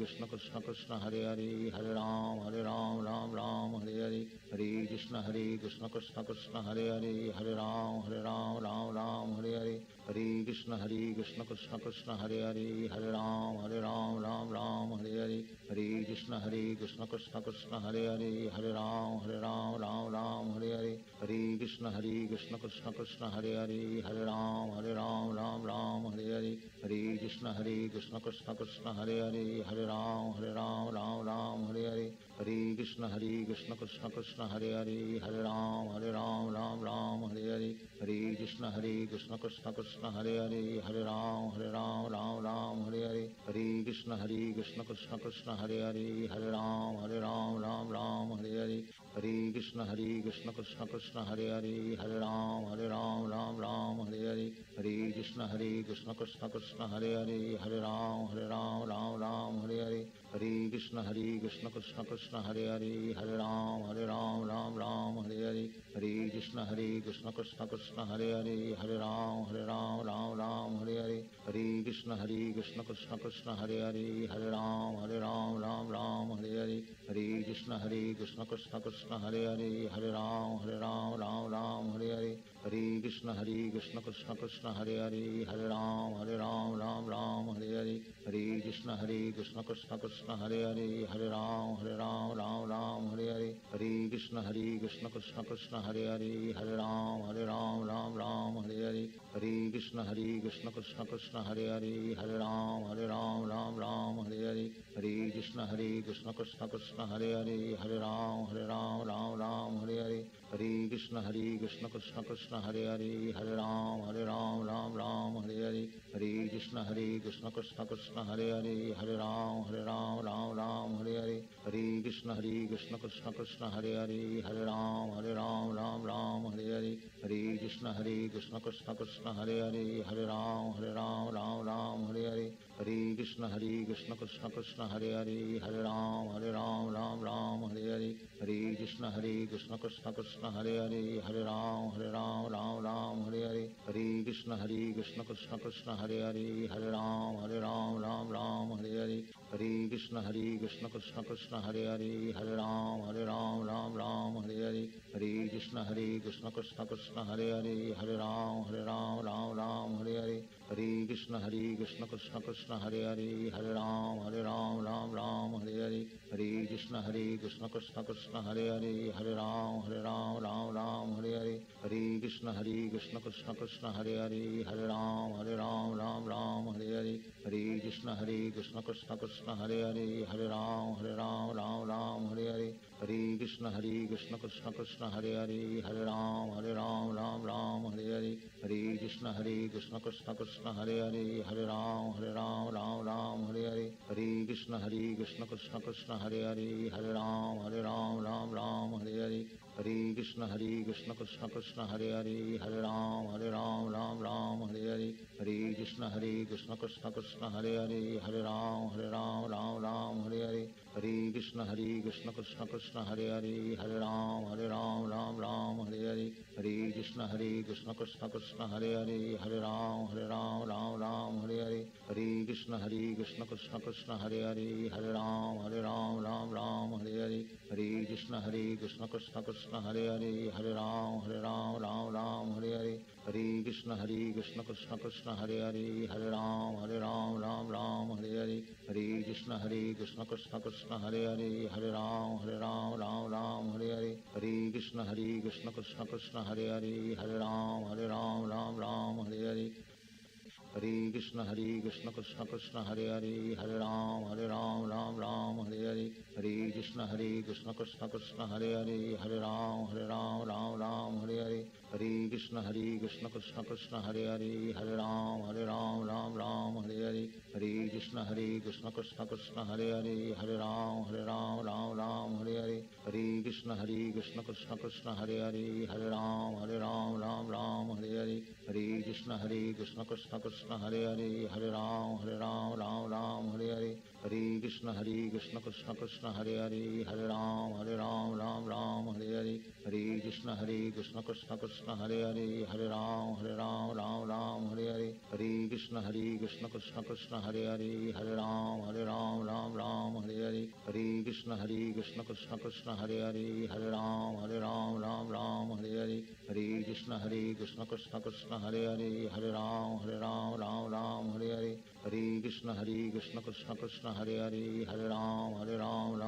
Krishna Krishna Krishna Hare Hare, Hare Ram Ram Ram Hare Hare, Hare Krishna Krishna Krishna Hare Hare, Hare Ram Ram Ram Hare Hare, Hare Krishna Krishna Krishna Hare Hare, Hare Ram Ram Hare Hare, Hare Krishna Krishna Krishna Hare Hare, Hare Ram Ram Hare Hare, Hare Krishna Krishna Krishna Hare Hare, Hare Ram Ram Hare Hare, Hare Krishna Krishna Krishna Hare Hare, Hare Ram Hare Hare, Hare Krishna Krishna Krishna Hare Hare, Hare Ram Hare Hare, Hare Krishna Krishna Krishna Hare Hare, Hare Ram Hare Hare, Hare Krishna Krishna Krishna Hare Hare, Hare Ram Hare Hare, Hare Krishna Krishna Krishna Hare Hare, Hare Ram Hare Hare, Hare Krishna Krishna Krishna Hare Hare, Hare Ram Hare Hare, Hare Krishna Krishna Krishna Hare Hare, Hare Ram Hare Hare, Hare Krishna Krishna Krishna Hare Hare, Hare Ram Hare Hare, Hare Krishna Krishna Krishna Hare Hare, Hare Ram Hare Hare, Hare Krishna Krishna Krishna Hare Hare, Hare Ram Hare Hare, Hare Krishna Krishna Krishna Hare Hare, Hare Ram Hare Hare, Hare Krishna Krishna Krishna Hare Hare, Hare Ram Hare Hare, Hare Krishna Krishna Krishna Hare Hare, Hare Ram Hare Hare, Hare Krishna Krishna Krishna Hare Hare, Hare Ram Hare Hare, Hare Krishna Krishna Krishna Hare Hare, Hare Ram Hare Hare, Hare Krishna Krishna Krishna Hare Hare, Hare Ram Hare Hare, Hare Krishna Krishna Krishna Hare Hare, Hare Ram Hare Hare, Hare Krishna Krishna Krishna Hare Hare, Hare Ram Hare Hare, Hare Krishna Krishna Krishna Hare Hare, Hare Ram Hare Hare, Hare Krishna Krishna Krishna Hare Hare, Hare Ram Hare Hare, Hare Krishna Krishna Krishna Hare Hare, Hare Ram Hare Hare, Hare Krishna Krishna Krishna Hare Hare, Hare Ram Hare Hare, Hare Krishna Krishna Krishna Hare Hare, Hare Ram Hare Hare, Hare Krishna Krishna Krishna Hare Hare, Hare Ram Hare Hare, Hare Krishna Krishna Krishna Hare Hare, Hare Ram Hare Hare, Hare Krishna Krishna Krishna Hare Hare, Hare Ram Hare Hare, Hare Krishna Krishna Krishna Hare Hare, Hare Ram Hare Hare, Hare Krishna Krishna Krishna Hare Hare, Hare Ram Hare Hare, Hare Krishna Krishna Krishna Hare Hare, Hare Ram Hare Hare, Hare Krishna Krishna Krishna Hare Hare, Hare Ram Hare Hare, Hare Krishna Krishna Krishna Hare Hare, Hare Ram Hare Hare, Hare Krishna Krishna Krishna Hare Hare, Hare Ram Hare Hare, Hare Krishna Krishna Krishna Hare Hare, Hare Ram Hare Hare, Hare Krishna Krishna Krishna Hare Hare, Hare Ram Hare Hare, Hare Krishna Krishna Krishna Hare Hare, Hare Ram Hare Hare, Hare Krishna Krishna Krishna Hare Hare, Hare Ram Hare Hare, Hare Krishna Krishna Krishna Hare Hare, Hare Ram Hare Hare, Hare Krishna Krishna Krishna Hare Hare, Hare Ram Hare Hare, Hare Krishna Krishna Krishna Hare Hare, Hare Ram Hare Hare, Hare Krishna Krishna Krishna Hare Hare, Hare Ram Hare Hare, Hare Krishna Krishna Krishna Hare Hare, Hare Ram Hare Hare, Hare Krishna Krishna Krishna Hare Hare, Hare Ram Hare Hare, Hare Krishna Krishna Krishna Hare Hare, Hare Ram Hare Hare, Hare Krishna Krishna Krishna Hare Hare, Hare Ram Hare Hare, Hare Krishna Krishna Krishna Hare Hare, Hare Ram Hare Hare, Hare Krishna Krishna Krishna Hare Hare, Hare Ram Hare Hare, Hare Krishna Krishna Krishna Hare Hare, Hare Ram Hare Hare, Hare Krishna Krishna Krishna Hare Hare, Hare Ram Hare Hare, Hare Krishna Krishna Krishna Hare Hare, Hare Ram Krishna Krishna Krishna Hare Hare Hare Ram Ram Ram Hare Hare Hare Krishna Krishna Krishna Hare Hare Hare Ram Ram Hare Hare Hare Krishna Krishna Krishna Hare Hare Hare Ram Ram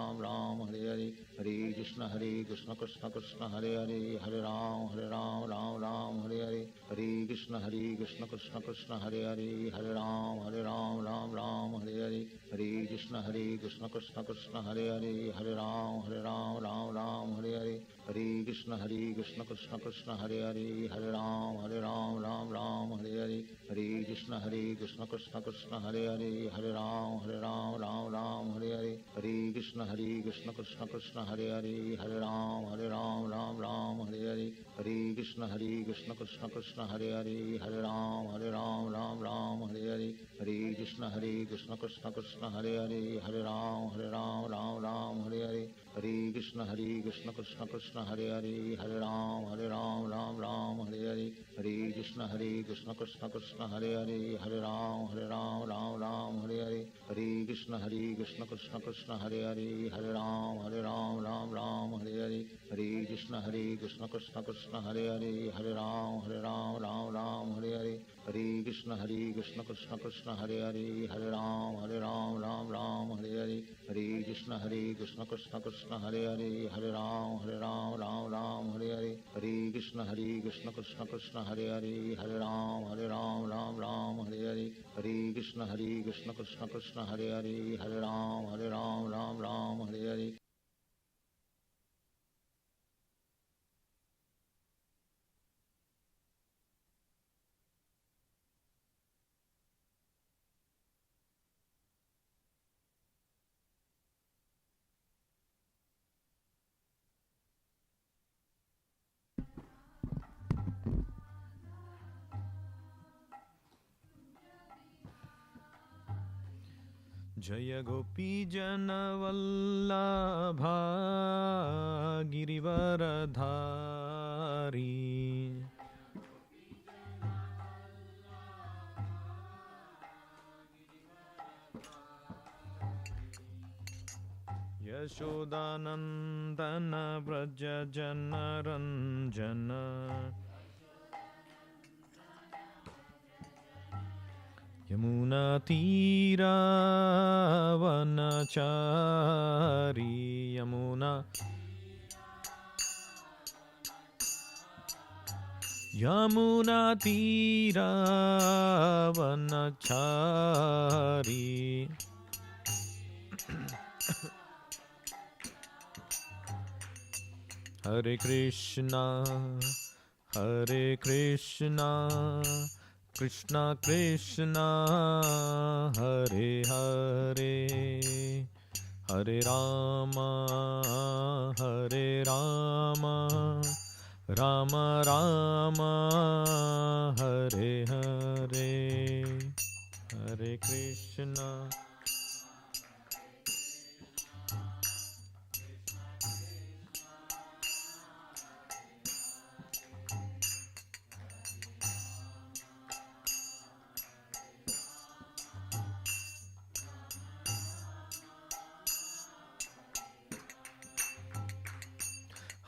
Hare Hare Hare Krishna Krishna Krishna Hare Hare Hare Ram Ram Hare Hare Hare Krishna Krishna Krishna Hare Hare Hare Ram Ram Hare Hare Hare Krishna Krishna Krishna Hare Hare Hare Ram Ram Hare Hare Hare Krishna Krishna Krishna Hare Hare Hare Ram Ram Hare Hare Hare Krishna Krishna Krishna Hare Hare Hare Ram Ram Hare Hare Hare Krishna Krishna Krishna Hare Hare Hare Ram Ram Hare Hare Hare Krishna Krishna Krishna Hare Hare Hare Ram Ram Hare Hare Hare Krishna Krishna Krishna Hare Hare Hare Ram Hare Hare Hare Krishna Krishna Krishna Hare Hare Hare Ram Hare Hare Hare Krishna Krishna Krishna Hare Hare Hare Ram Hare Hare Hare Krishna Krishna Krishna Hare Hare Hare Ram Hare Hare Hare Krishna Krishna Krishna Hare Hare Hare Ram Hare Hare Hare Krishna Krishna Krishna Hare Hare Hare Ram Hare Hare Hare Krishna Krishna Krishna Hare Hare Hare Ram Hare Hare Hare Krishna Krishna Krishna Hare Hare Hare Ram Hare Hare Hare Krishna Krishna Krishna Hare Hare Hare Ram Hare Hare Jaya Gopi Jana Vallabha Girivaradhari Yashodanandana Vraja Jana Ranjana Yamuna Tira Vanachari Yamuna Tira Vanachari Hare Krishna Krishna Krishna Hare Hare Hare Rama Rama Rama Hare Hare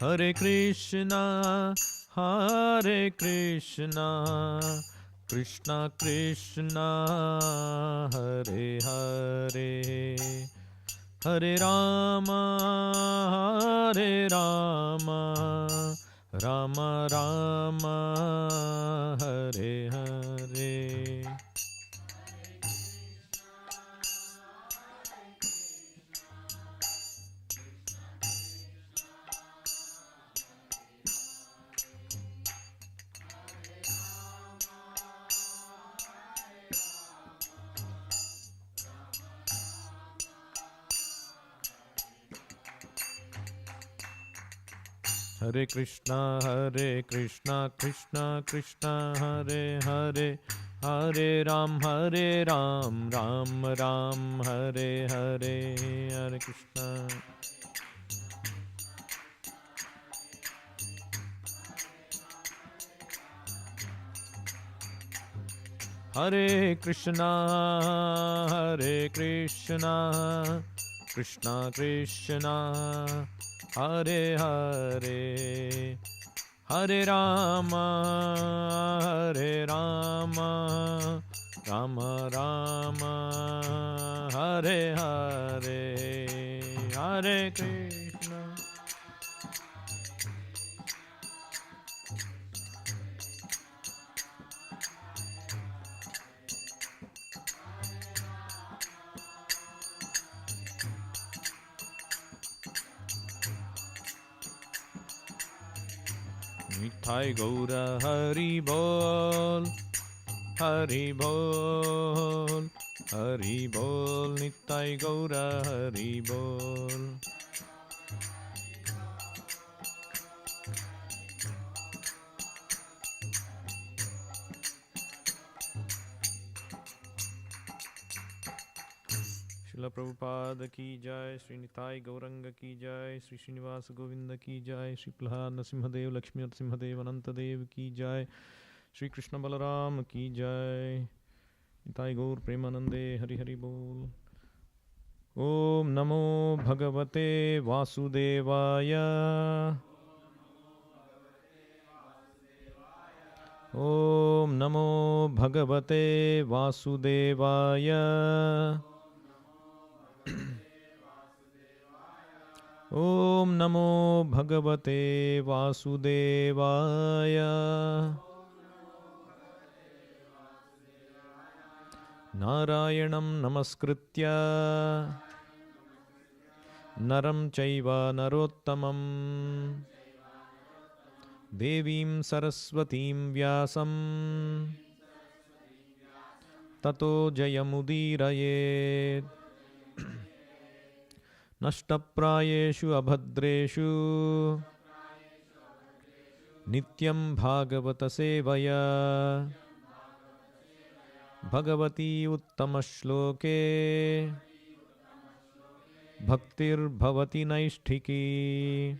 Hare Krishna Hare Krishna Krishna Krishna Hare Hare Hare Rama Rama Rama Hare Hare Hare Krishna Krishna Krishna Hare Hare Hare Ram Ram Ram Hare Hare Hare Krishna Hare Krishna Krishna Krishna, Hare Hare, Hare Rama, Hare Rama, Rama Rama, Hare Hare, Hare Krishna. Mithai Gaura Hari Bol, Hari Bol, Hari Bol, Nithai Gaura Hari Bol. Srila Prabhupada ki jai, Sri Nitai Gauranga ki jai, Sri Srinivasa Govinda ki jai, Sri Prahlad Narasimhadev, Lakshmi Narasimhadev, Anantadev ki jai, Sri Krishna Balaram ki jai, Nitai Gaur Premanande, Hari Hari Bol. Om Namo Bhagavate Vasudevaya. Om Namo Bhagavate Vasudevaya. Om Namo Bhagavate Vasudevaya. Narayanam Namaskritya Naram Chaiva Narottamam Devim Saraswatim Vyasam Tato Jayamudirayet Nashtaprayeshu Abhadreshu Nityam Bhagavata Sevaya Bhagavati Uttamashloke Bhaktir Bhavati Naisthiki.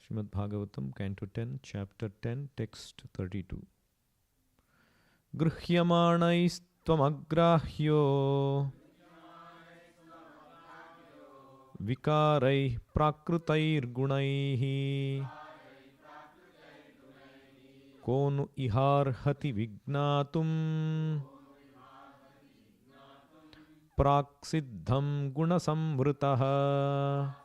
Srimad Bhagavatam, Canto 10, Chapter 10, Text 32. Grihyamanais Vikarai Prakrutair Gunaihi Konu ihar hati vignatum praksiddham gunasamvritaha.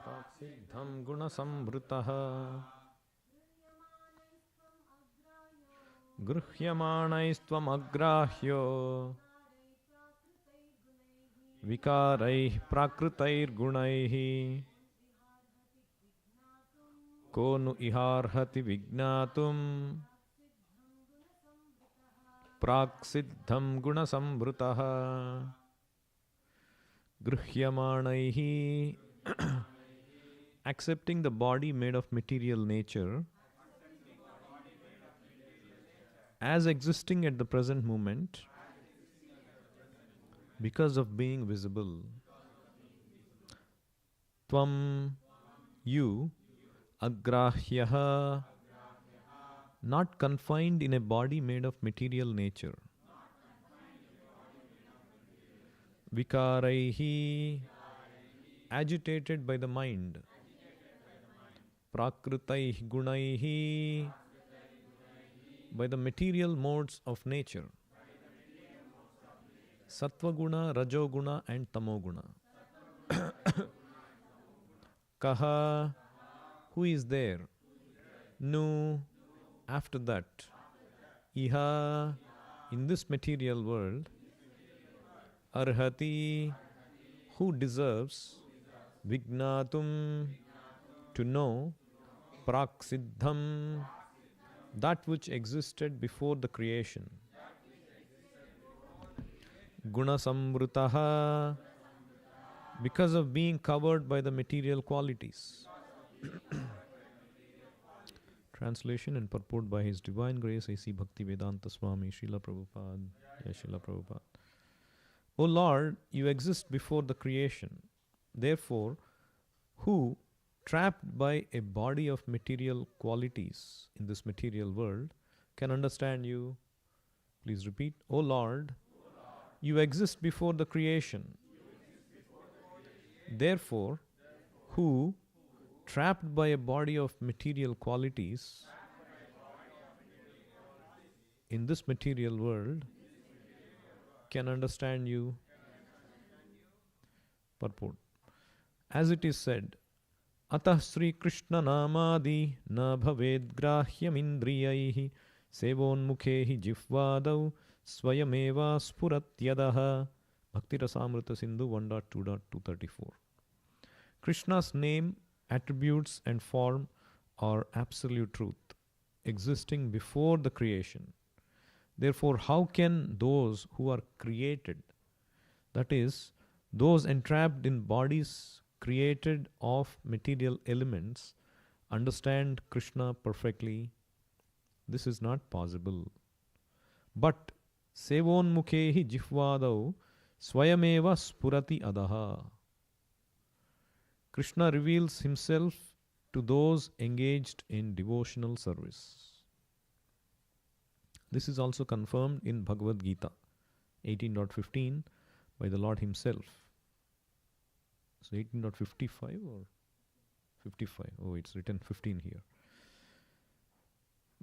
Praksiddham gunasamvritaha. Grihyamanais agrahyo Vikarai Prakrutair Gunaihi Konu iharhati vignatum Praksiddham gunasamvritaha. Grihyamanaihi accepting the body made of material nature as existing at the present moment because of being visible. Tvam, you, agrahyaha, not confined in a body made of material nature. Vikaraihi, agitated by the mind. prakritaih gunaihi, by the material modes of nature, sattva guna, rajoguna and tamoguna. Kaha, who is there? Nu, after that. Iha, in this material world. Arhati, who deserves. Vignatum, to know. Praksiddham, that which existed before the creation. Guna samvrutaha, because of being covered by the material qualities. Translation and purport by His Divine Grace A.C. Bhaktivedanta Swami Srila Prabhupada. Yes, Srila Prabhupada. O Lord, you exist before the creation. Therefore, who, trapped by a body of material qualities in this material world, can understand you? Please repeat. O Lord, you exist before the creation. Therefore, who, trapped by a body of material qualities in this material world, can understand you? Purport. As it is said, Atah Sri Krishna Namadi na bhaved grahyam indriyaihi sevonmukhehi jihvadau swayameva spuratyadaha. Bhakti Rasamrita Sindhu 1.2.234. Krishna's name, attributes and form are absolute truth, existing before the creation. Therefore, how can those who are created, that is, those entrapped in bodies created of material elements, understand Krishna perfectly? This is not possible. But sevonmukhehi jihvadau swayameva spurati adaha. Krishna reveals himself to those engaged in devotional service. This is also confirmed in Bhagavad Gita 18.15 by the Lord himself. So 18.55 or 55? Oh, it's written 15 here.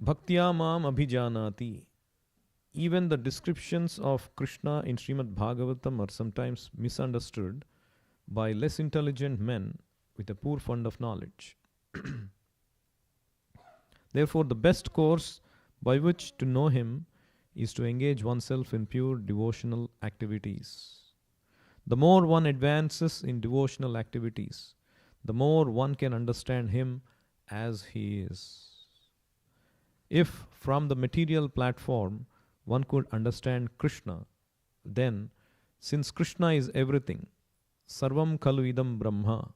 Bhaktya mam abhijanati. Even the descriptions of Krishna in Srimad Bhagavatam are sometimes misunderstood by less intelligent men with a poor fund of knowledge. Therefore, the best course by which to know him is to engage oneself in pure devotional activities. The more one advances in devotional activities, the more one can understand him as he is. If from the material platform one could understand Krishna, then, since Krishna is everything, Sarvam Khalu Idam Brahma,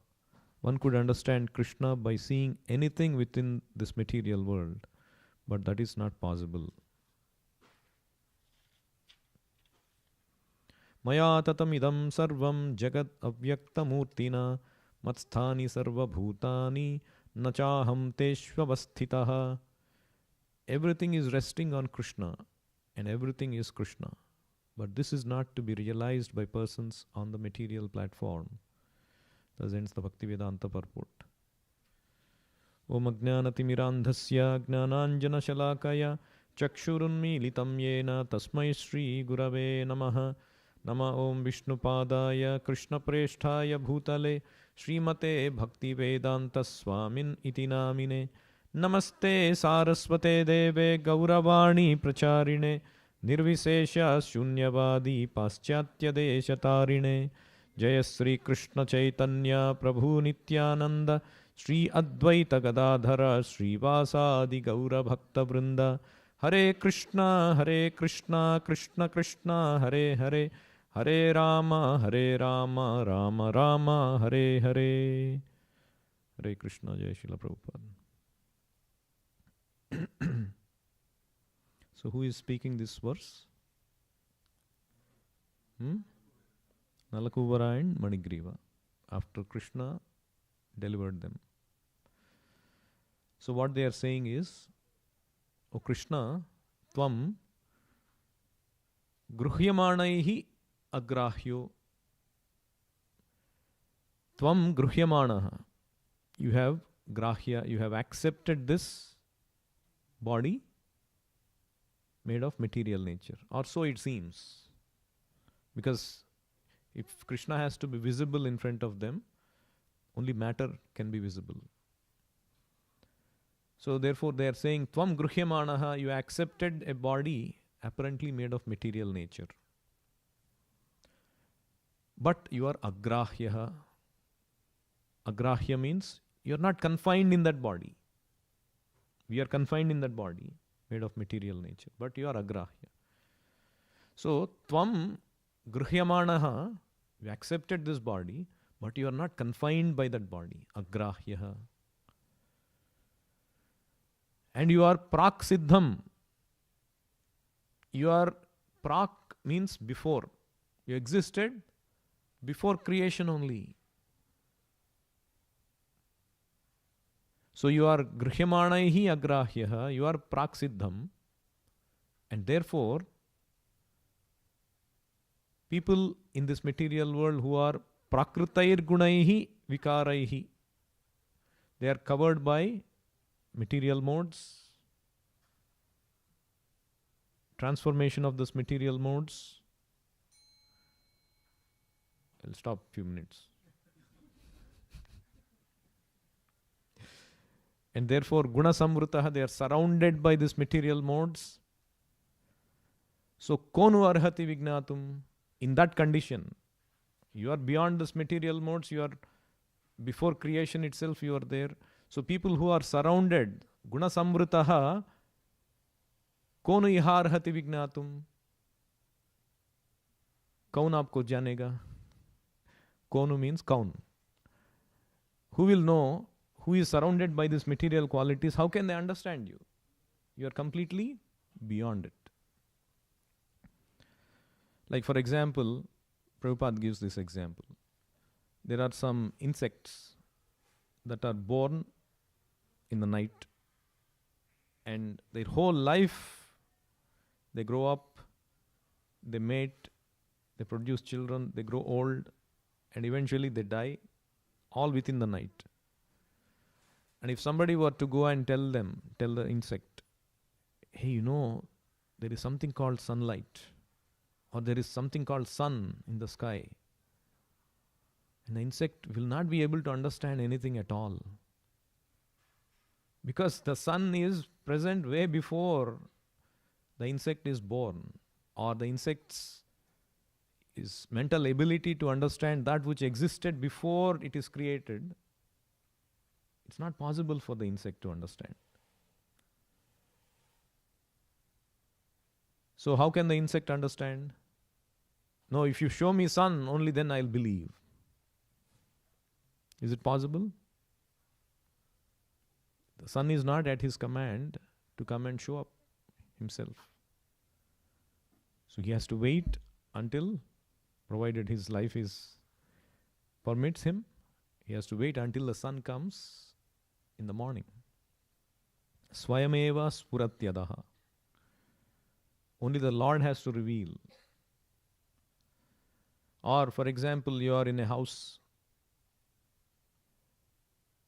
one could understand Krishna by seeing anything within this material world. But that is not possible. Maya tatam idam sarvam jagat avyakta murtina matsthani sarva bhutani nachaham teshvavasthitaha. Everything is resting on Krishna and everything is Krishna. But this is not to be realized by persons on the material platform. Thus ends the Bhaktivedanta purport. Om Ajnanatimirandhasya Jnananjana Shalakaya Chakshurunmilitam Yena Tasmai Shri Gurave Namaha. Nama Om Vishnupadaya Krishna Presthaya Bhutale Srimate Bhaktivedanta Swamin Iti Namine. Namaste Saraswate Deve Gauravani Pracharine Nirvisesha Shunyavadi Paschatya Deshatarine. Jaya Sri Krishna Chaitanya Prabhu Nityananda Shri Advaita Gadadhara Shri Vasadi Gaura Bhakta Vrinda. Hare Krishna Krishna Krishna Hare Hare Hare Rama Rama Rama Hare Hare. Hare Krishna. Jai Srila Prabhupada. So who is speaking this verse? Nalakuvara and Manigriva, after Krishna delivered them. So what they are saying is, O Krishna, Tvam Gruhyamanaihi Agrahyo. Tvam Gruhyamanaha. You have grahya, you have accepted this body made of material nature, or so it seems. Because if Krishna has to be visible in front of them, only matter can be visible. So therefore they are saying, Tvam gruhyamanaha, you accepted a body apparently made of material nature. But you are agrahyaha. Agrahya means you are not confined in that body. We are confined in that body made of material nature, but you are agrahya. So, tvam gruhyamanaha, you accepted this body, but you are not confined by that body. Agrahyaha. And you are prak siddham. You are prak means before. You existed before creation only. So you are grihyamanaihi agrahyaha, you are praksiddham, and therefore people in this material world who are prakritair gunaihi vikaraihi, they are covered by material modes, transformation of this material modes. I'll stop a few minutes. And therefore, guna samvrutaha, they are surrounded by these material modes. So, konu arhati vignatum, in that condition, you are beyond this material modes, you are before creation itself, you are there. So, people who are surrounded, guna samvrutaha, konu iha arhati vignatum, kaun aapko janega. Konu means kaun. Who will know? Who is surrounded by these material qualities, how can they understand you? You are completely beyond it. Like for example, Prabhupada gives this example. There are some insects that are born in the night, and their whole life, they grow up, they mate, they produce children, they grow old, and eventually they die, all within the night. And if somebody were to go and tell the insect, hey, you know, there is something called sunlight, or there is something called sun in the sky, and the insect will not be able to understand anything at all. Because the sun is present way before the insect is born, or the insect's mental ability to understand that which existed before it is created, it's not possible for the insect to understand. So how can the insect understand? No, if you show me sun, only then I'll believe. Is it possible? The sun is not at his command to come and show up himself. So he has to wait until, provided his life permits him, he has to wait until the sun comes in the morning. Swayameva spuratyadaha. Only the Lord has to reveal. Or for example, you are in a house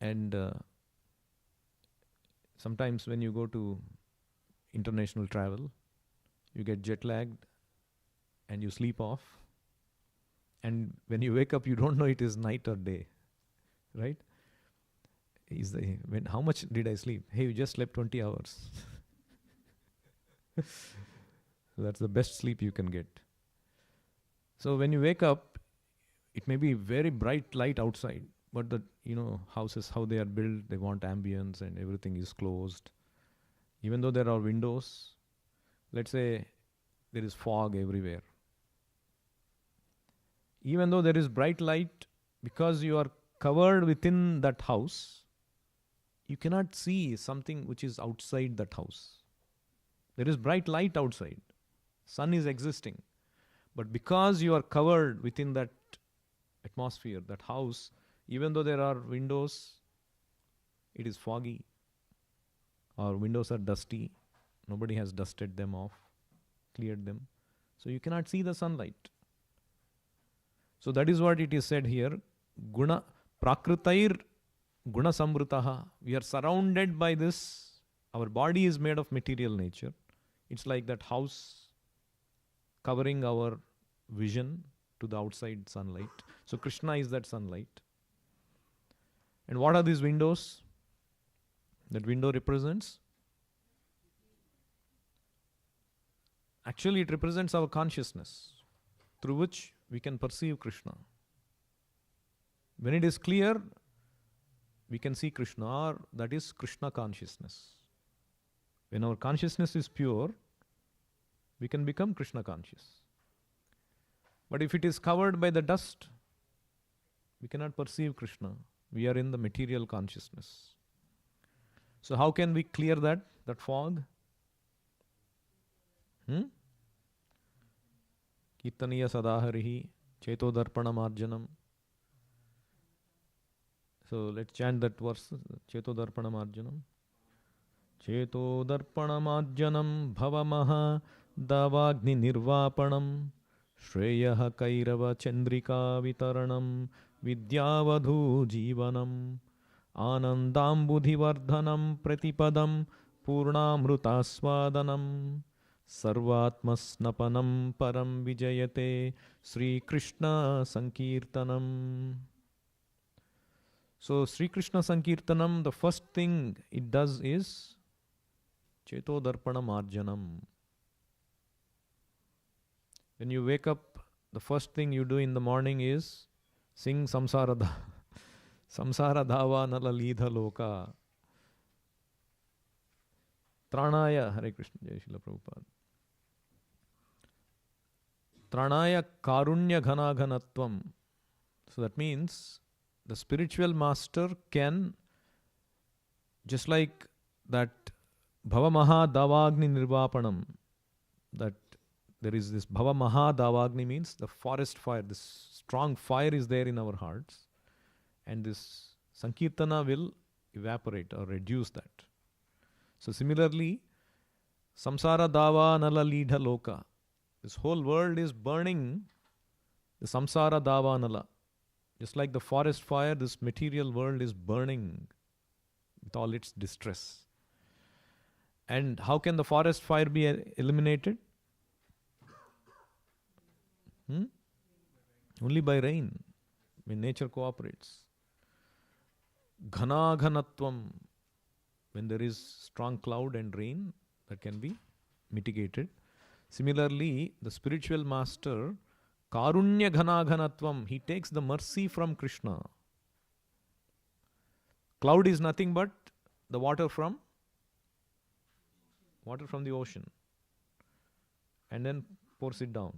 and sometimes when you go to international travel, you get jet lagged and you sleep off. And when you wake up, you don't know it is night or day, right? How much did I sleep? Hey, you just slept 20 hours. So that's the best sleep you can get. So when you wake up, it may be very bright light outside, but houses, how they are built, they want ambience and everything is closed. Even though there are windows, let's say there is fog everywhere. Even though there is bright light, because you are covered within that house, you cannot see something which is outside that house. There is bright light outside. Sun is existing. But because you are covered within that atmosphere, that house, even though there are windows, it is foggy. Or windows are dusty. Nobody has dusted them off, cleared them. So you cannot see the sunlight. So that is what it is said here. Guna prakritair Guna samvritaha. We are surrounded by this. Our body is made of material nature. It's like that house covering our vision to the outside sunlight. So Krishna is that sunlight. And what are these windows? That window represents? Actually, it represents our consciousness through which we can perceive Krishna. When it is clear, we can see Krishna, or that is Krishna consciousness. When our consciousness is pure, we can become Krishna conscious. But if it is covered by the dust, we cannot perceive Krishna. We are in the material consciousness. So how can we clear that fog? Kirtaniya sadaharihi cheto darpana marjanam. So let's chant that verse. Cheto darpana marjanam. Cheto darpana marjanam bhavamaha davagni nirvapanam Shreyaha kairava chandrika vitaranam vidyavadhu jivanam anandambudhivardhanam pratipadam purnamrutaswadanam sarvatmasnapanam param vijayate Sri Krishna Sankirtanam. So Sri Krishna Sankirtanam, the first thing it does is Cheto Darpana Marjanam. When you wake up, the first thing you do in the morning is sing Samsara Dhava Nala Lidha Loka. Tranaya, Hare Krishna, Jai Srila Prabhupada. Tranaya Karunya Ghana Ghanatvam. So that means the spiritual master can, just like that Bhavamaha Davagni Nirvapanam, that there is this Bhava Maha Davagni means the forest fire, this strong fire is there in our hearts, and this Sankirtana will evaporate or reduce that. So similarly, Samsara Dava Nala Lidha Loka. This whole world is burning the Samsara Dava Nala. Just like the forest fire, this material world is burning with all its distress. And how can the forest fire be eliminated? Only by rain, when nature cooperates. Ghana ghanatvam, when there is strong cloud and rain, that can be mitigated. Similarly, the spiritual master, karunya ghana ghanatvam, he takes the mercy from Krishna. Cloud is nothing but the water from the ocean, and then pours it down.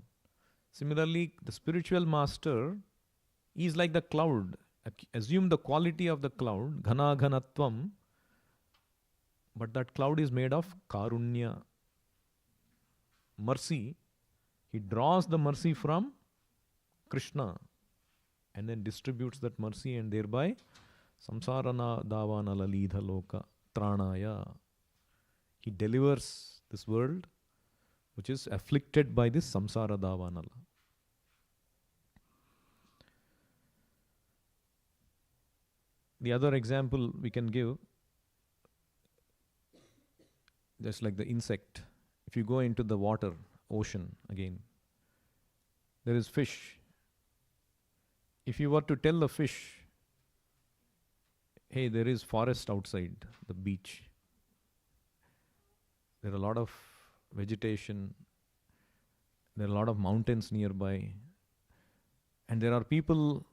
Similarly, the spiritual master is like the cloud. Assume the quality of the cloud, ghana ghanatvam, but that cloud is made of karunya, mercy. He draws the mercy from Krishna and then distributes that mercy, and thereby samsarana davana lalidha loka tranaya. He delivers this world which is afflicted by this samsara davanala. The other example we can give, just like the insect. If you go into the water, ocean again, there is fish. If you were to tell the fish, hey, there is forest outside the beach, there are a lot of vegetation, there are a lot of mountains nearby, and there are people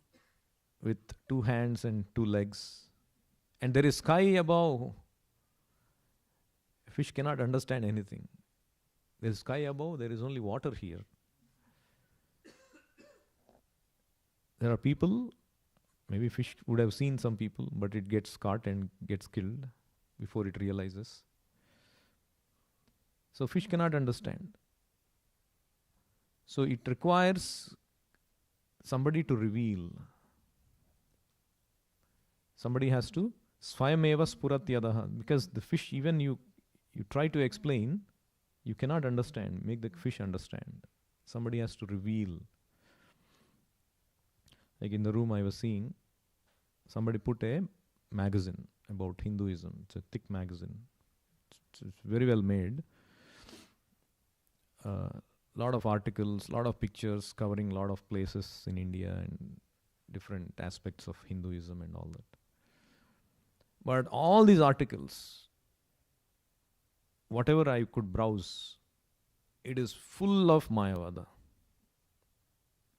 with 2 hands and 2 legs, and there is sky above. A fish cannot understand anything. There is sky above, there is only water here. There are people, maybe fish would have seen some people, but it gets caught and gets killed before it realizes. So fish cannot understand. So it requires somebody to reveal. Somebody has to svayameva spuratyadaha, because the fish, even you try to explain, you cannot understand, make the fish understand. Somebody has to reveal. Like in the room I was seeing, somebody put a magazine about Hinduism. It's a thick magazine. It's very well made. Lot of articles, lot of pictures covering a lot of places in India and different aspects of Hinduism and all that. But all these articles, whatever I could browse, it is full of Mayavada.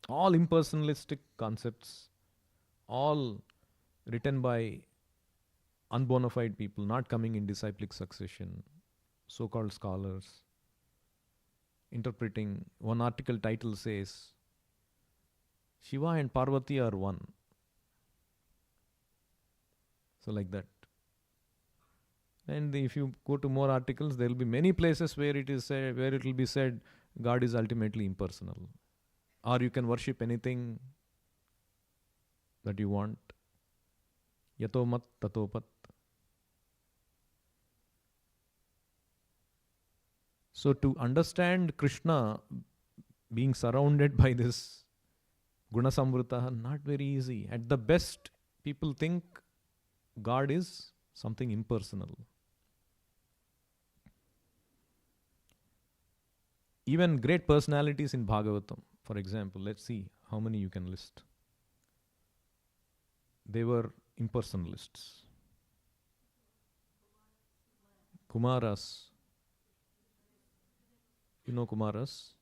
All impersonalistic concepts, all written by unbona fide people, not coming in disciplic succession, so-called scholars, interpreting. One article title says, Shiva and Parvati are one. So like that. And if you go to more articles, there will be many places where it is said, where it will be said, God is ultimately impersonal. Or you can worship anything that you want. Yato mat tato pat. So to understand Krishna being surrounded by this Guna Samvrita, not very easy. At the best, people think God is something impersonal. Even great personalities in Bhagavatam, for example, let's see how many you can list. They were impersonalists. Kumaras. You know Kumaras?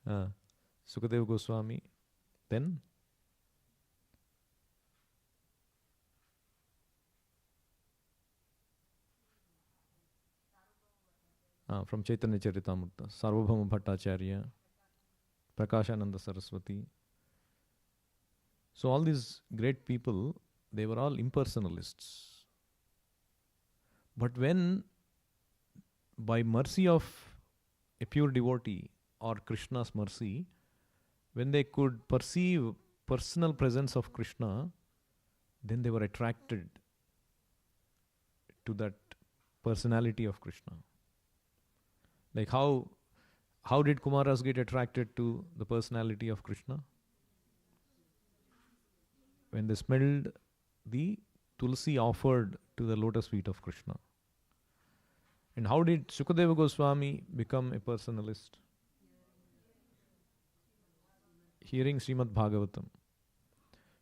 Sukadeva Goswami. Then? From Chaitanya Charitamrita. Sarvabhauma Bhattacharya. Prakashananda Saraswati. So all these great people, they were all impersonalists. But when, by mercy of a pure devotee or Krishna's mercy, when they could perceive personal presence of Krishna, then they were attracted to that personality of Krishna. Like how did Kumaras get attracted to the personality of Krishna? When they smelled the tulsi offered to the lotus feet of Krishna. And how did Sukadeva Goswami become a personalist? Hearing Srimad Bhagavatam.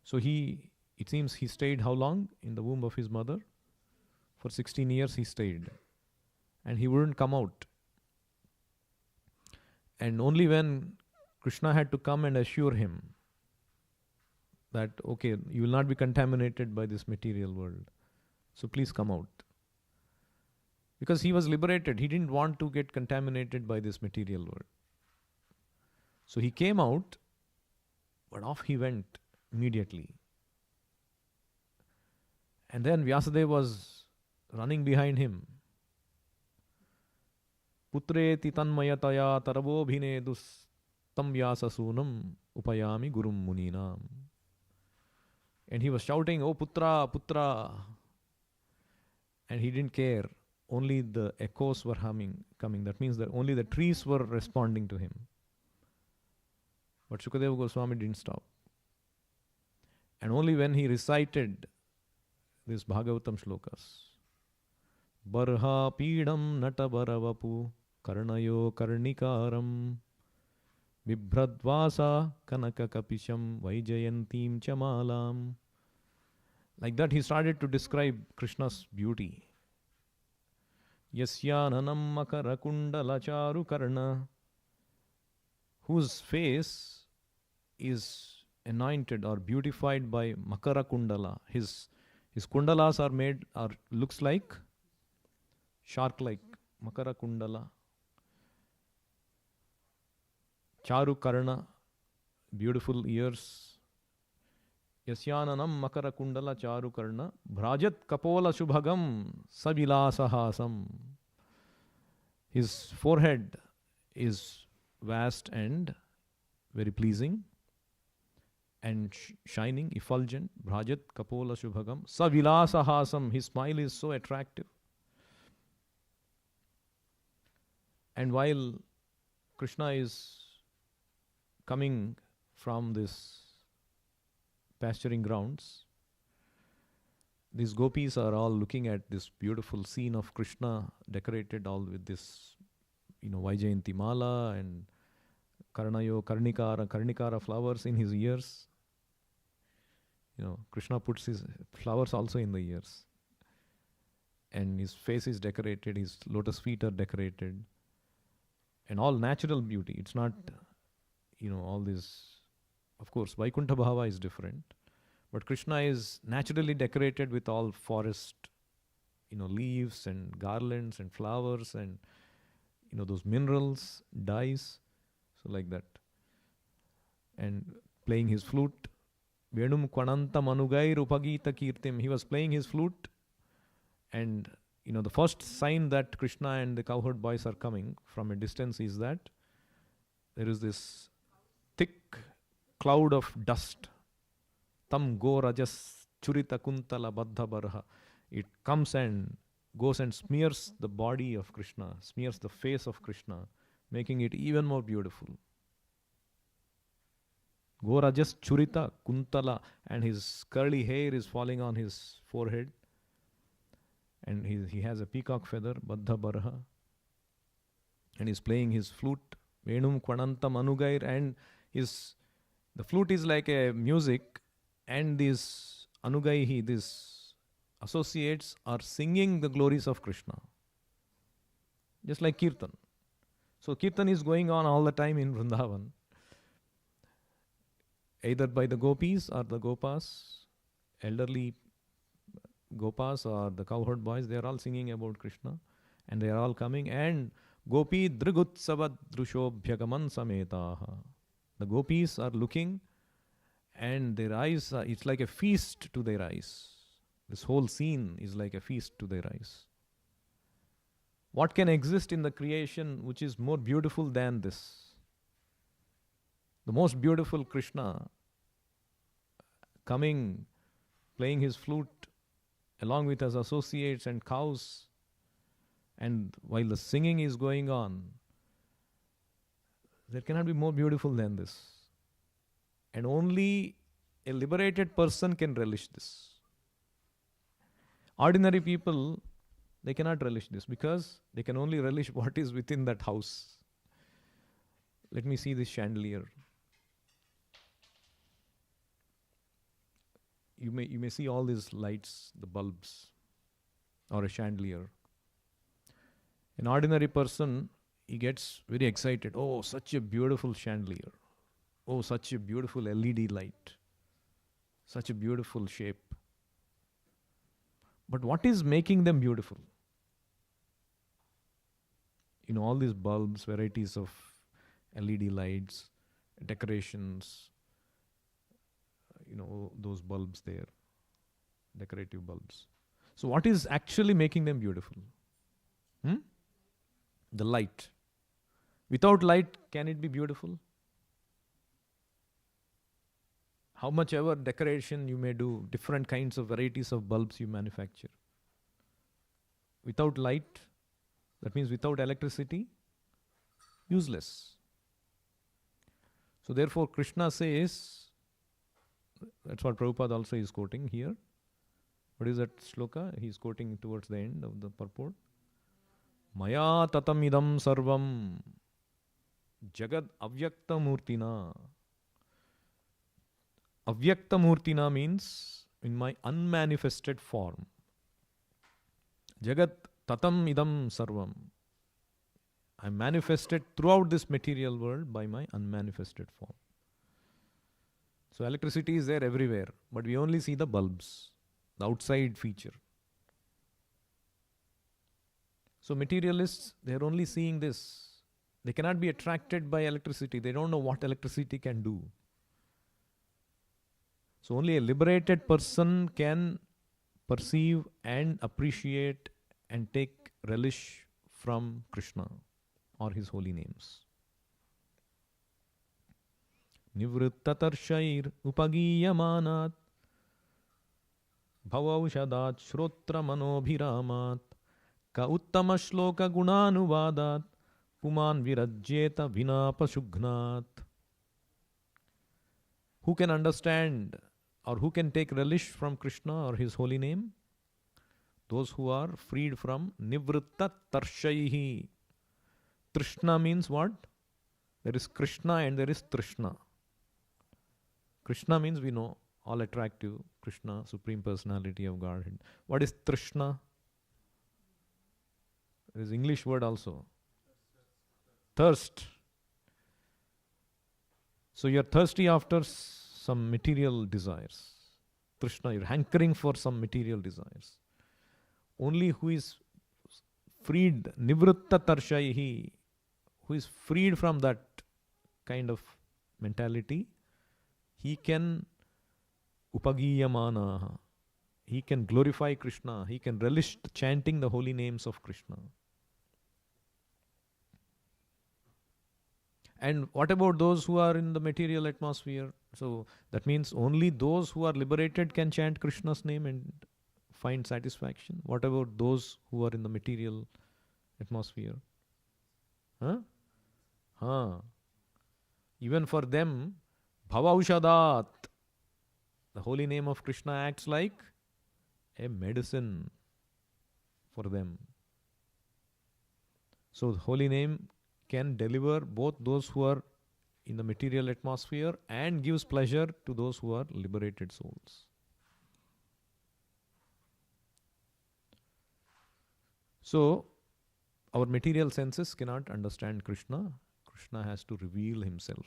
So it seems he stayed how long in the womb of his mother? For 16 years he stayed. And he wouldn't come out. And only when Krishna had to come and assure him that, okay, you will not be contaminated by this material world. So please come out. Because he was liberated. He didn't want to get contaminated by this material world. So he came out, but off he went immediately. And then Vyasadeva was running behind him. Putreti tanmayataya tarabobhinedus tam vyasasunam upayami gurum muninam. And he was shouting, "Oh Putra, Putra." And he didn't care. Only the echoes were coming. That means that only the trees were responding to him. But Sukadeva Goswami didn't stop. And only when he recited this Bhagavatam shlokas, Barha Pidam Nata Baravapu Karnayo Karnikaram Vibhradvasa Kanaka Kapisham Vaijayantim Chamalam. Like that, he started to describe Krishna's beauty. Yasyananam Makara Kundala Charu Karna, whose face is anointed or beautified by Makara Kundala. His kundalas looks like shark-like. Makara Kundala. Charu Karna, beautiful ears. Yasyananam Makara Kundala Charu Karna Bhrajat Kapola Shubhagam Savilasahasam. His forehead is vast and very pleasing and shining, effulgent. Bhrajat Kapola Shubhagam Savilasahasam. His smile is so attractive. And while Krishna is coming from this pasturing grounds, these gopis are all looking at this beautiful scene of Krishna decorated all with this, Vaijayanti Mala and Karnikara flowers in his ears. Krishna puts his flowers also in the ears. And his face is decorated, his lotus feet are decorated. And all natural beauty. It's not, all this. Of course, Vaikuntha Bhava is different. But Krishna is naturally decorated with all forest, leaves and garlands and flowers and, those minerals, dyes. So like that. And playing his flute. Venum Kwananta Manugair Upagita Kirtim. He was playing his flute. And, the first sign that Krishna and the cowherd boys are coming from a distance is that there is this thick cloud of dust. Tam go rajas churita kuntala baddha barha. It comes and goes and smears the body of Krishna, smears the face of Krishna, making it even more beautiful. Go rajas churita kuntala, and his curly hair is falling on his forehead. And he has a peacock feather, baddha barha. And he's playing his flute, Venum Kwanantam Anugair, and the flute is like a music, and these Anugaihi, these associates, are singing the glories of Krishna. Just like Kirtan. So Kirtan is going on all the time in Vrindavan. Either by the gopis or the gopas, elderly gopas or the cowherd boys, they are all singing about Krishna. And they are all coming. And Gopi Drigutsavad Drushobhyagaman Sametaha. The gopis are looking, and their eyes, it's like a feast to their eyes. This whole scene is like a feast to their eyes. What can exist in the creation which is more beautiful than this? The most beautiful Krishna coming, playing his flute along with his associates and cows, and while the singing is going on, there cannot be more beautiful than this. And only a liberated person can relish this. Ordinary people, they cannot relish this because they can only relish what is within that house. Let me see this chandelier. You may see all these lights, the bulbs, or a chandelier. An ordinary person, he gets very excited. Oh, such a beautiful chandelier. Oh, such a beautiful LED light. Such a beautiful shape. But what is making them beautiful? All these bulbs, varieties of LED lights, decorations, those bulbs there, decorative bulbs. So what is actually making them beautiful? The light. Without light, can it be beautiful? How much ever decoration you may do, different kinds of varieties of bulbs you manufacture. Without light, that means without electricity, useless. So therefore Krishna says, that's what Prabhupada also is quoting here. What is that shloka? He is quoting towards the end of the purport. Maya tatam idam sarvam jagad avyakta murtina. Avyakta murtina means in my unmanifested form. Jagat tatam idam sarvam. I am manifested throughout this material world by my unmanifested form. So electricity is there everywhere, but we only see the bulbs, the outside feature. So materialists, they are only seeing this. They cannot be attracted by electricity. They don't know what electricity can do. So only a liberated person can perceive and appreciate and take relish from Krishna or his holy names. Nivrittatarshayir upagiyamanat bhavaushadhat shrotra manobhiramat ka uttama shloka gunanuvadat puman virajyeta vinapashugnat. Who can understand or who can take relish from Krishna or his holy name? those who are freed from nivritta tarshaihi. Trishna means what? There is Krishna and there is Trishna. Krishna means we know, all attractive. Krishna, Supreme Personality of Godhead. What is Trishna? There is English word also. Thirst. So you are thirsty after some material desires. Trishna, you're hankering for some material desires. Only who is freed, nivritta tarshaihi, who is freed from that kind of mentality, he can upagiyamana, he can glorify Krishna, he can relish chanting the holy names of Krishna. And what about those who are in the material atmosphere? So that means only those who are liberated can chant Krishna's name and find satisfaction. What about those who are in the material atmosphere? Even for them, bhavaushadhat, the holy name of Krishna acts like a medicine for them. So the holy name can deliver both those who are in the material atmosphere and gives pleasure to those who are liberated souls. So, our material senses cannot understand Krishna. Krishna has to reveal himself.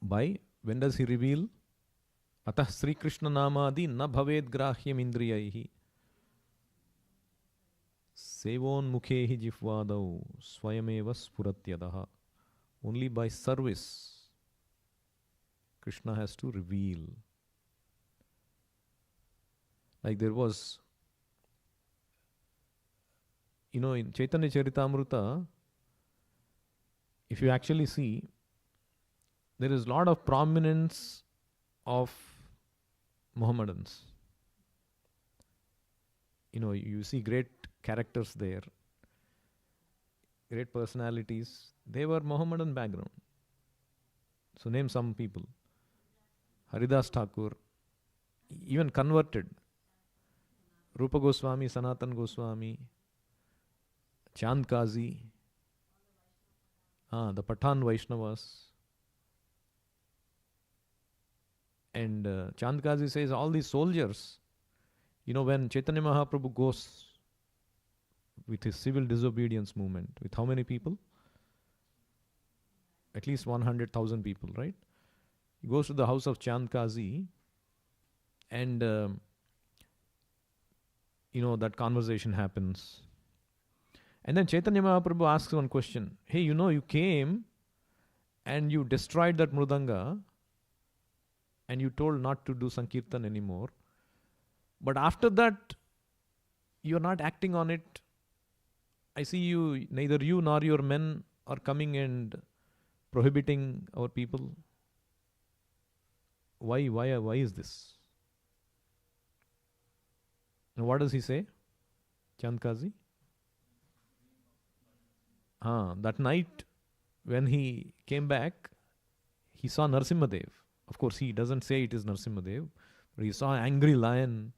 When does he reveal? Atah Sri Krishna Namadi na bhaved grahyam indriyaihi. Sevon mukhehi jifvadau swayameva spuratyadaha. Only by service Krishna has to reveal. Like there was, in Chaitanya Charitamrita, if you actually see, there is a lot of prominence of Mohammedans. You see great characters there, great personalities. They were Mohammedan background. So name some people. Haridas Thakur, even converted. Rupa Goswami, Sanatan Goswami, Chand Kazi, the Pathan Vaishnavas. And Chand Kazi says all these soldiers, when Chaitanya Mahaprabhu goes with his civil disobedience movement, with how many people? At least 100,000 people, right? He goes to the house of Chand Kazi and, that conversation happens. And then Chaitanya Mahaprabhu asks one question. Hey, you came and you destroyed that Mridanga and you told not to do Sankirtan anymore. But after that, you're not acting on it. I see neither you nor your men are coming and prohibiting our people. Why is this? And what does he say? Chand Kazi? That night when he came back, he saw Narasimhadev. Of course, he doesn't say it is Narasimhadev, but he saw an angry lion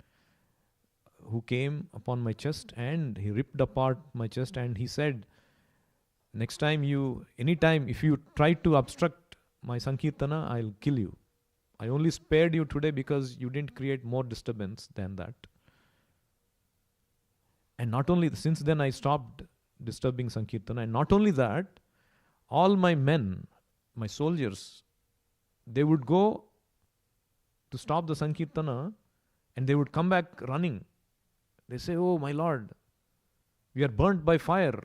who came upon my chest and he ripped apart my chest and he said, next time anytime if you try to obstruct my Sankirtana, I'll kill you. I only spared you today because you didn't create more disturbance than that. And not only, since then I stopped disturbing Sankirtana, and not only that, all my men, my soldiers, they would go to stop the Sankirtana and they would come back running. They say, oh my Lord, we are burnt by fire.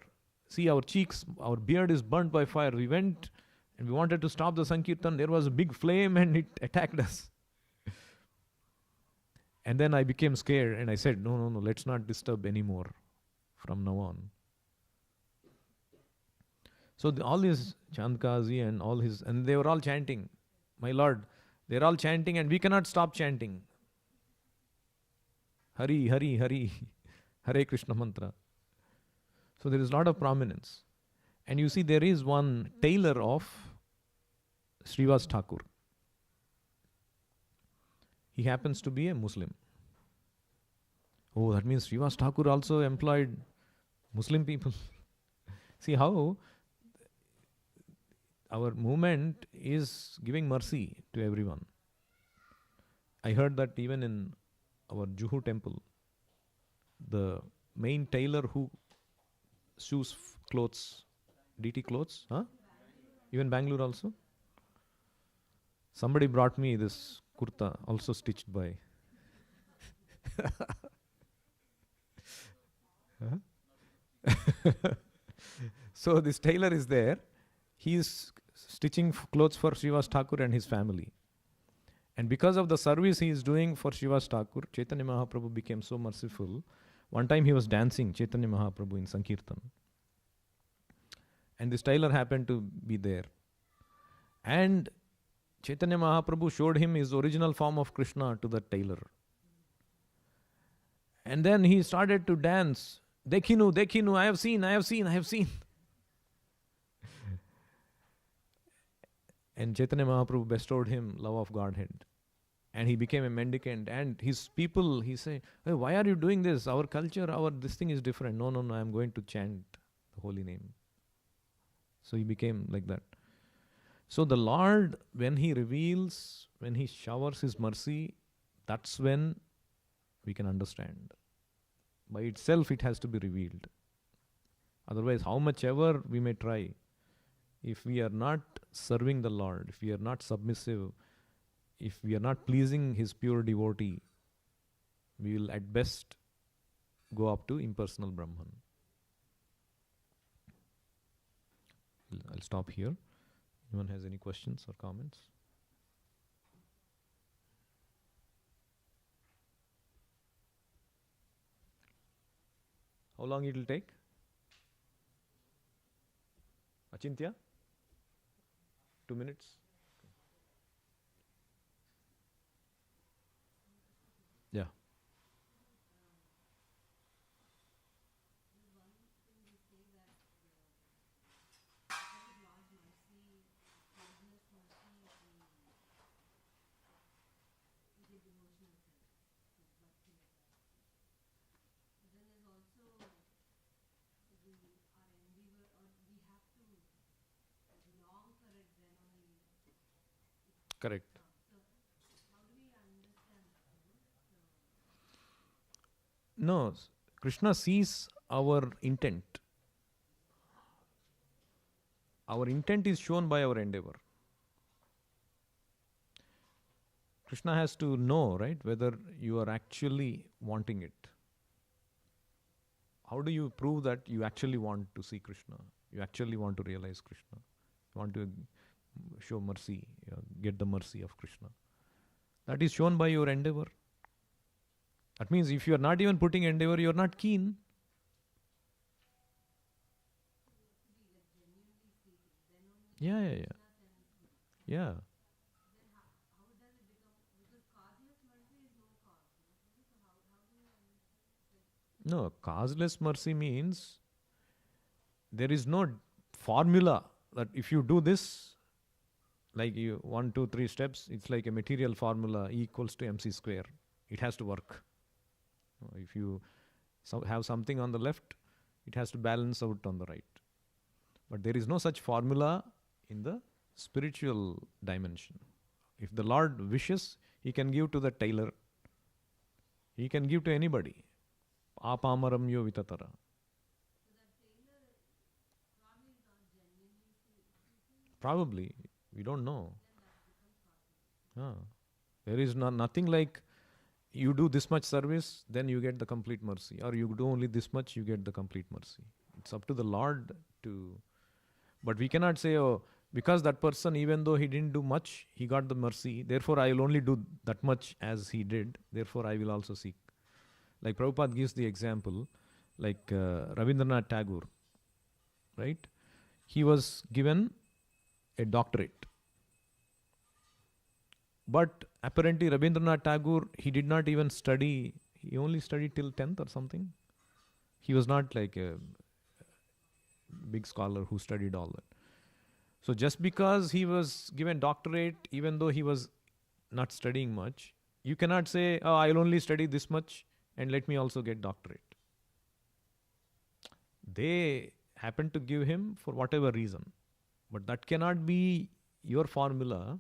See our cheeks, our beard is burnt by fire. We went and we wanted to stop the Sankirtan. There was a big flame and it attacked us. And then I became scared and I said, no, let's not disturb anymore from now on. So all these Chand Kazi and and they were all chanting, my Lord, they're all chanting and we cannot stop chanting. Hari, Hari, Hari, Hare Krishna mantra. So there is a lot of prominence. And you see there is one tailor of Srivas Thakur. He happens to be a Muslim. Oh, that means Srivas Thakur also employed Muslim people. See how our movement is giving mercy to everyone. I heard that even in our Juhu temple, the main tailor who sews clothes, DT clothes, huh? Even Bangalore also. Somebody brought me this kurta, also stitched by. So this tailor is there. He is stitching clothes for Srivas Thakur and his family. And because of the service he is doing for Srivas Thakur, Chaitanya Mahaprabhu became so merciful. One time he was dancing, Chaitanya Mahaprabhu, in Sankirtan. And this tailor happened to be there. And Chaitanya Mahaprabhu showed him his original form of Krishna to the tailor. And then he started to dance. Dekhinu, Dekhinu, I have seen. And Chaitanya Mahaprabhu bestowed him love of Godhead. And he became a mendicant. And his people, he said, hey, why are you doing this? Our culture, this thing is different. No, I am going to chant the holy name. So he became like that. So the Lord, when he reveals, when he showers his mercy, that's when we can understand. By itself, it has to be revealed. Otherwise, how much ever we may try, if we are not serving the Lord, if we are not submissive, if we are not pleasing his pure devotee, we will at best go up to impersonal Brahman. I'll stop here. Anyone has any questions or comments? How long it will take? Achintya? 2 minutes? Yeah. Correct. No, Krishna sees our intent. Our intent is shown by our endeavor. Krishna has to know, right, whether you are actually wanting it. How do you prove that you actually want to see Krishna? You actually want to realize Krishna. You want to show mercy, get the mercy of Krishna. That is shown by your endeavor. That means if you are not even putting endeavor, you are not keen. Yeah. No, causeless mercy means there is no formula that if you do this, like you 1, 2, 3 steps, it's like a material formula, E equals to mc square. It has to work. If you have something on the left, it has to balance out on the right. But there is no such formula in the spiritual dimension. If the Lord wishes, he can give to the tailor. He can give to anybody. Apamaram yo vitatara. Probably. We don't know. There is nothing like you do this much service, then you get the complete mercy. Or you do only this much, you get the complete mercy. It's up to the Lord to... But we cannot say, oh, because that person, even though he didn't do much, he got the mercy. Therefore, I will only do that much as he did. Therefore, I will also seek. Like Prabhupada gives the example, like Rabindranath Tagore, right? He was given a doctorate. But apparently Rabindranath Tagore, he did not even study, he only studied till 10th or something. He was not like a big scholar who studied all that. So just because he was given doctorate, even though he was not studying much, you cannot say, oh, I'll only study this much, and let me also get doctorate. They happen to give him for whatever reason. But that cannot be your formula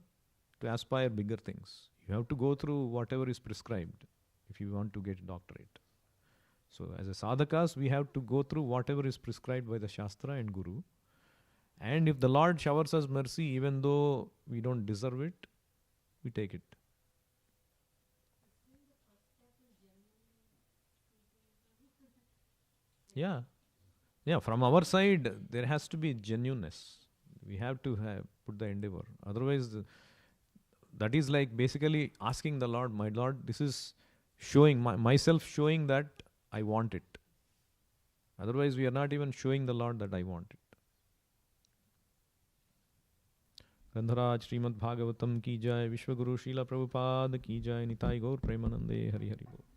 to aspire bigger things. You have to go through whatever is prescribed if you want to get a doctorate. So as a sadhakas, we have to go through whatever is prescribed by the Shastra and Guru. And if the Lord showers us mercy, even though we don't deserve it, we take it. Yeah. Yeah, from our side, there has to be genuineness. We have to put the endeavor. Otherwise, that is like basically asking the Lord, my Lord, this is showing, myself showing that I want it. Otherwise, we are not even showing the Lord that I want it. Gandharaj Srimad Bhagavatam ki jai, Vishwaguru Srila Prabhupada ki jai, Nitai Gaur Premanande Hari Hari Bol.